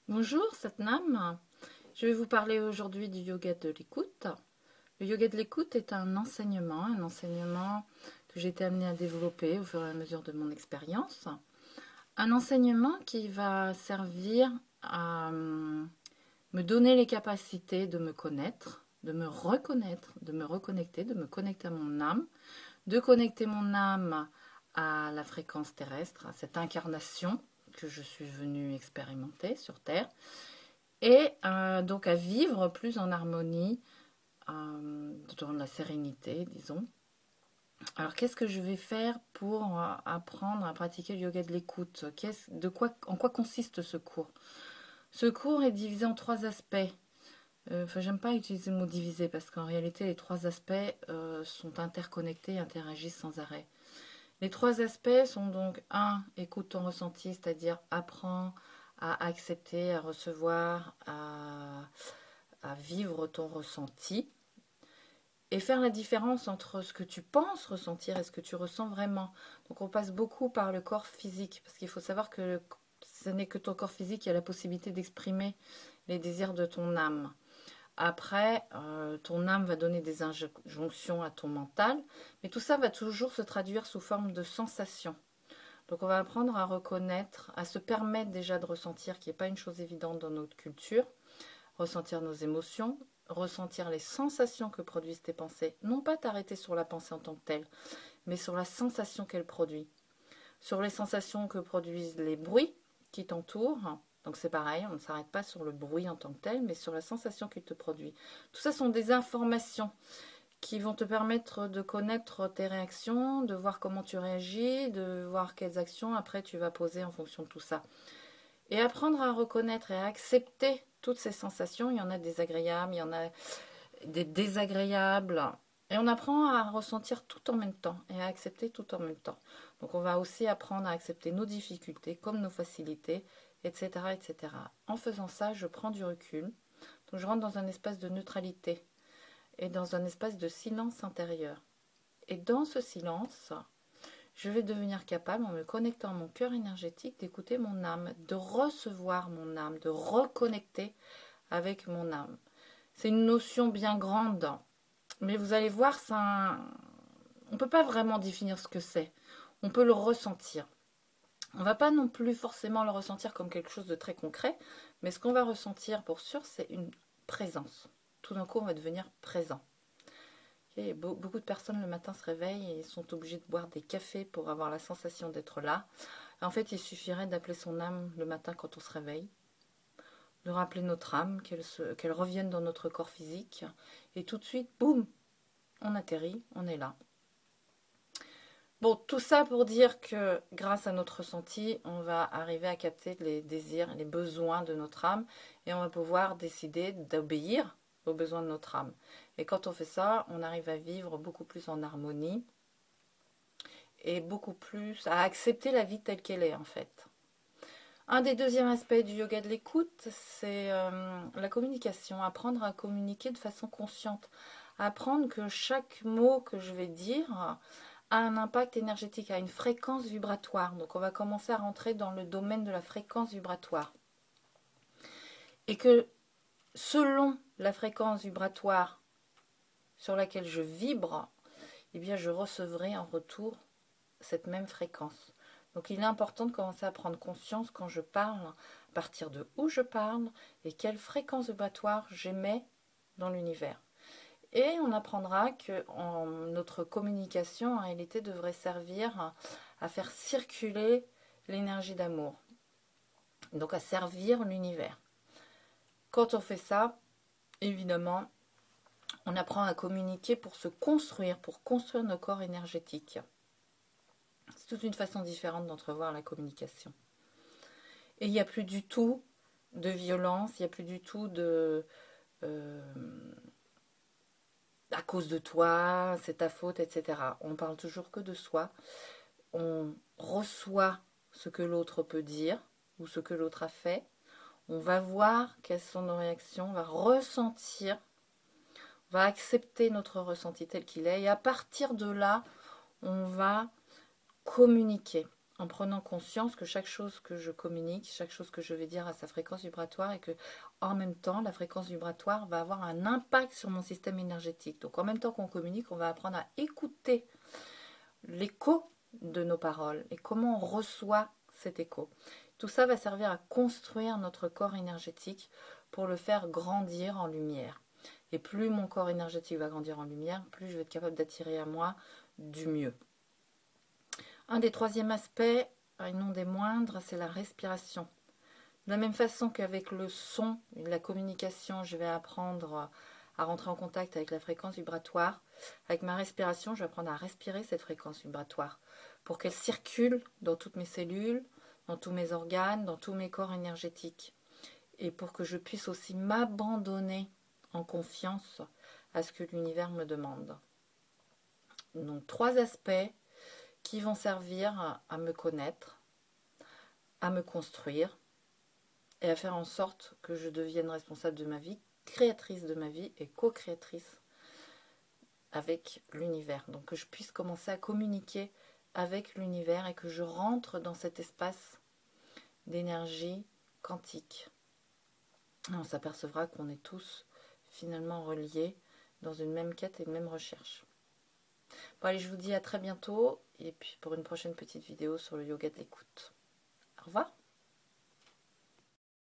Bonjour Satnam, je vais vous parler aujourd'hui du yoga de l'écoute. Le yoga de l'écoute est un enseignement que j'ai été amenée à développer au fur et à mesure de mon expérience. Un enseignement qui va servir à me donner les capacités de me connaître, de me reconnaître, de me reconnecter, de me connecter à mon âme, de connecter mon âme à la fréquence terrestre, à cette incarnation que je suis venue expérimenter sur Terre, et donc à vivre plus en harmonie, dans la sérénité, disons. Alors, qu'est-ce que je vais faire pour apprendre à pratiquer le yoga de l'écoute? En quoi consiste ce cours? Ce cours est divisé en trois aspects. Enfin, j'aime pas utiliser le mot divisé parce qu'en réalité, les trois aspects sont interconnectés et interagissent sans arrêt. Les trois aspects sont donc un, écoute ton ressenti, c'est-à-dire apprends à accepter, à recevoir, à vivre ton ressenti et faire la différence entre ce que tu penses ressentir et ce que tu ressens vraiment. Donc on passe beaucoup par le corps physique parce qu'il faut savoir que ce n'est que ton corps physique qui a la possibilité d'exprimer les désirs de ton âme. Après, ton âme va donner des injonctions à ton mental, mais tout ça va toujours se traduire sous forme de sensations. Donc on va apprendre à reconnaître, à se permettre déjà de ressentir, qui n'est pas une chose évidente dans notre culture, ressentir nos émotions, ressentir les sensations que produisent tes pensées. Non pas t'arrêter sur la pensée en tant que telle, mais sur la sensation qu'elle produit. Sur les sensations que produisent les bruits qui t'entourent. Donc c'est pareil, on ne s'arrête pas sur le bruit en tant que tel, mais sur la sensation qu'il te produit. Tout ça sont des informations qui vont te permettre de connaître tes réactions, de voir comment tu réagis, de voir quelles actions après tu vas poser en fonction de tout ça. Et apprendre à reconnaître et à accepter toutes ces sensations. Il y en a des agréables, il y en a des désagréables. Et on apprend à ressentir tout en même temps et à accepter tout en même temps. Donc on va aussi apprendre à accepter nos difficultés comme nos facilités, etc., etc. En faisant ça, je prends du recul. Donc je rentre dans un espace de neutralité et dans un espace de silence intérieur. Et dans ce silence, je vais devenir capable, en me connectant à mon cœur énergétique, d'écouter mon âme, de recevoir mon âme, de reconnecter avec mon âme. C'est une notion bien grande, mais vous allez voir, on ne peut pas vraiment définir ce que c'est. On peut le ressentir. On ne va pas non plus forcément le ressentir comme quelque chose de très concret, mais ce qu'on va ressentir pour sûr, c'est une présence. Tout d'un coup, on va devenir présent. Et beaucoup de personnes le matin se réveillent et sont obligées de boire des cafés pour avoir la sensation d'être là. En fait, il suffirait d'appeler son âme le matin quand on se réveille, de rappeler notre âme, qu'elle revienne dans notre corps physique, et tout de suite, boum, on atterrit, on est là. Bon, tout ça pour dire que grâce à notre ressenti, on va arriver à capter les désirs, les besoins de notre âme, et on va pouvoir décider d'obéir aux besoins de notre âme. Et quand on fait ça, on arrive à vivre beaucoup plus en harmonie et beaucoup plus à accepter la vie telle qu'elle est en fait. Un des deuxièmes aspects du yoga de l'écoute, c'est la communication, apprendre à communiquer de façon consciente, apprendre que chaque mot que je vais dire a un impact énergétique, a une fréquence vibratoire. Donc on va commencer à rentrer dans le domaine de la fréquence vibratoire. Et que selon la fréquence vibratoire sur laquelle je vibre, eh bien je recevrai en retour cette même fréquence. Donc il est important de commencer à prendre conscience quand je parle, à partir de où je parle et quelle fréquence vibratoire j'émets dans l'univers. Et on apprendra que notre communication en réalité devrait servir à faire circuler l'énergie d'amour, donc à servir l'univers. Quand on fait ça, évidemment, on apprend à communiquer pour se construire, pour construire nos corps énergétiques. C'est toute une façon différente d'entrevoir la communication. Et il n'y a plus du tout de violence, il n'y a plus du tout de à cause de toi, c'est ta faute, etc. On parle toujours que de soi. On reçoit ce que l'autre peut dire ou ce que l'autre a fait. On va voir quelles sont nos réactions, on va ressentir, on va accepter notre ressenti tel qu'il est. Et à partir de là, on va communiquer. en prenant conscience que chaque chose que je communique, chaque chose que je vais dire à sa fréquence vibratoire, et que en même temps, la fréquence vibratoire va avoir un impact sur mon système énergétique. Donc en même temps qu'on communique, on va apprendre à écouter l'écho de nos paroles et comment on reçoit cet écho. Tout ça va servir à construire notre corps énergétique pour le faire grandir en lumière. Et plus mon corps énergétique va grandir en lumière, plus je vais être capable d'attirer à moi du mieux. Un des troisièmes aspects, et non des moindres, c'est la respiration. De la même façon qu'avec le son et la communication, je vais apprendre à rentrer en contact avec la fréquence vibratoire. Avec ma respiration, je vais apprendre à respirer cette fréquence vibratoire pour qu'elle circule dans toutes mes cellules, dans tous mes organes, dans tous mes corps énergétiques. Et pour que je puisse aussi m'abandonner en confiance à ce que l'univers me demande. Donc 3 aspects qui vont servir à me connaître, à me construire et à faire en sorte que je devienne responsable de ma vie, créatrice de ma vie et co-créatrice avec l'univers. Donc que je puisse commencer à communiquer avec l'univers et que je rentre dans cet espace d'énergie quantique. Et on s'apercevra qu'on est tous finalement reliés dans une même quête et une même recherche. Bon allez, je vous dis à très bientôt et puis pour une prochaine petite vidéo sur le yoga de l'écoute. Au revoir.